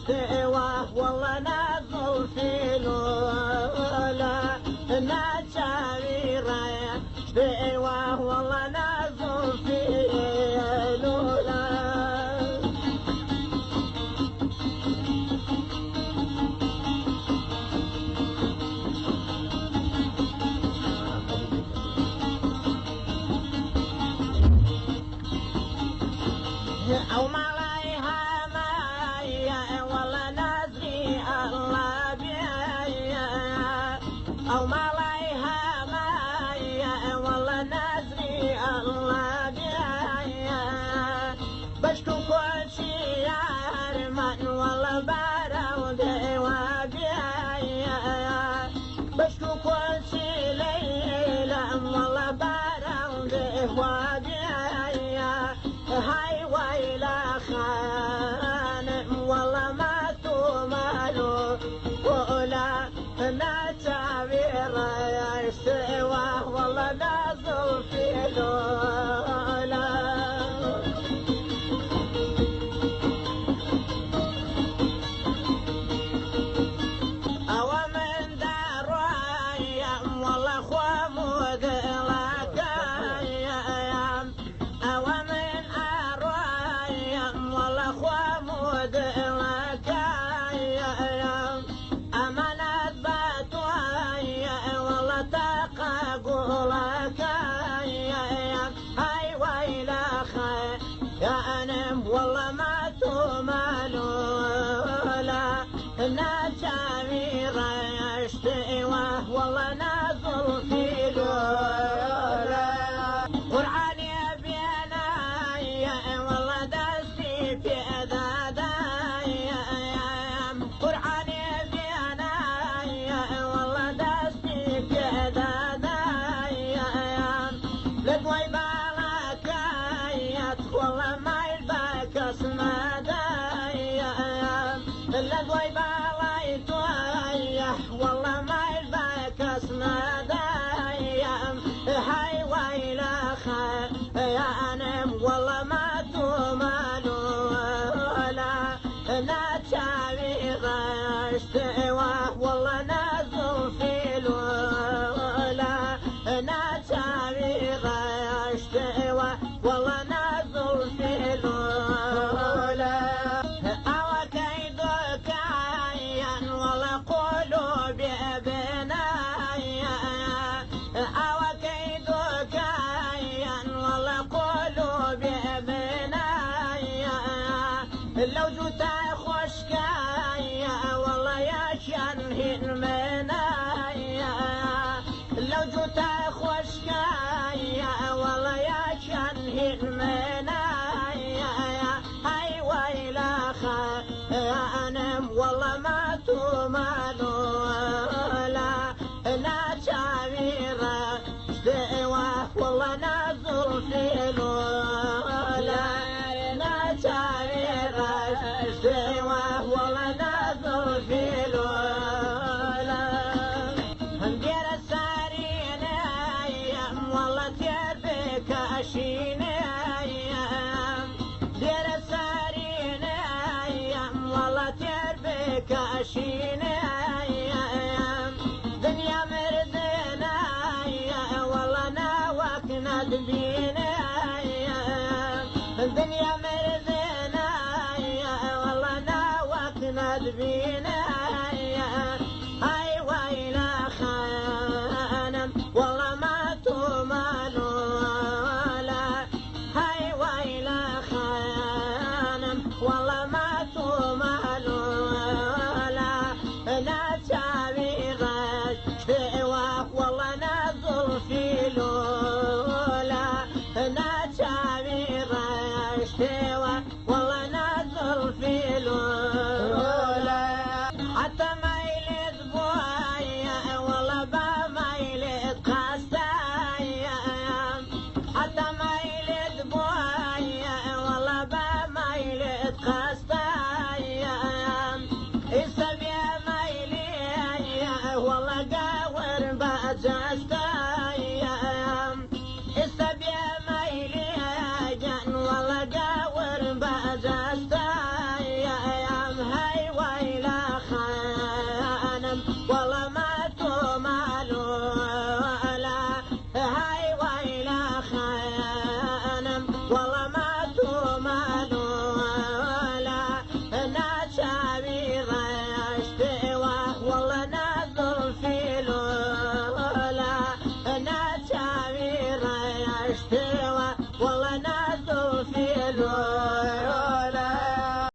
اشتوى والله نازل في لولا نشاويرة اشتوى والله نازل في لولا أو ما عليها مايا ولا نزري الله بيا أو ما عليها مايا ولا نزري الله بيا بشكو كل شي يارمان ولا بارو ديوا بيا بشكو كل شي ليلة ولا بارو ديوا بيا هاي ويلا خان والله ما تمالو ولا نتعبير يستوى والله نازل في لولا أو من دار أيام والله خوامود لك أيام أو من أروايام والله خوامود لك أيام أمانة باتوايا والله تقاقلك أيام هاي ويلا خير يا أنم والله ما تمالو لا نجاميرة يشتوى والله نازل في لولا قرآن يبينا يا والله دستي في أدادا قرآن يبينا يا والله دستي في أدادا لدوي بالك والله ما يلبك اسمادا لدوي بالك والله ما يلبك اسمادا هاي ويلا خير يا أنم والله ما تمالو لا نتشاويرة اشتوى والله نازل في لولا نتشاويرة اشتوى والله نازل في لولا أو كيدك عين والله قلوبي بنايا أو كيدك عين والله قلوبي بنايا لو جوت خشكايا والله يا شنهن منايا لو جوت خشكايا والله يا شنهن منايا هاي ويلا خير يا أنم والله ما تمالو لا نشاويرة اشتوى والله نازل في لولا نشاويرة اشتوى والله نازل في لولا ندير السارين ايام والله تربك اشين ايام دير السارين ايام والله تربك اشين ايام دنيا مردنا يا والله ناوك ندبينا ايام الدنيا مردنا يا والله ناوك ندبينا ايام هاي ويلا خانم والله ما تمالو لا هاي ويلا خانم والله ما تمالو لا نشاويرة اشتوى والله نازل في لولا نشاويرة اشتوى والله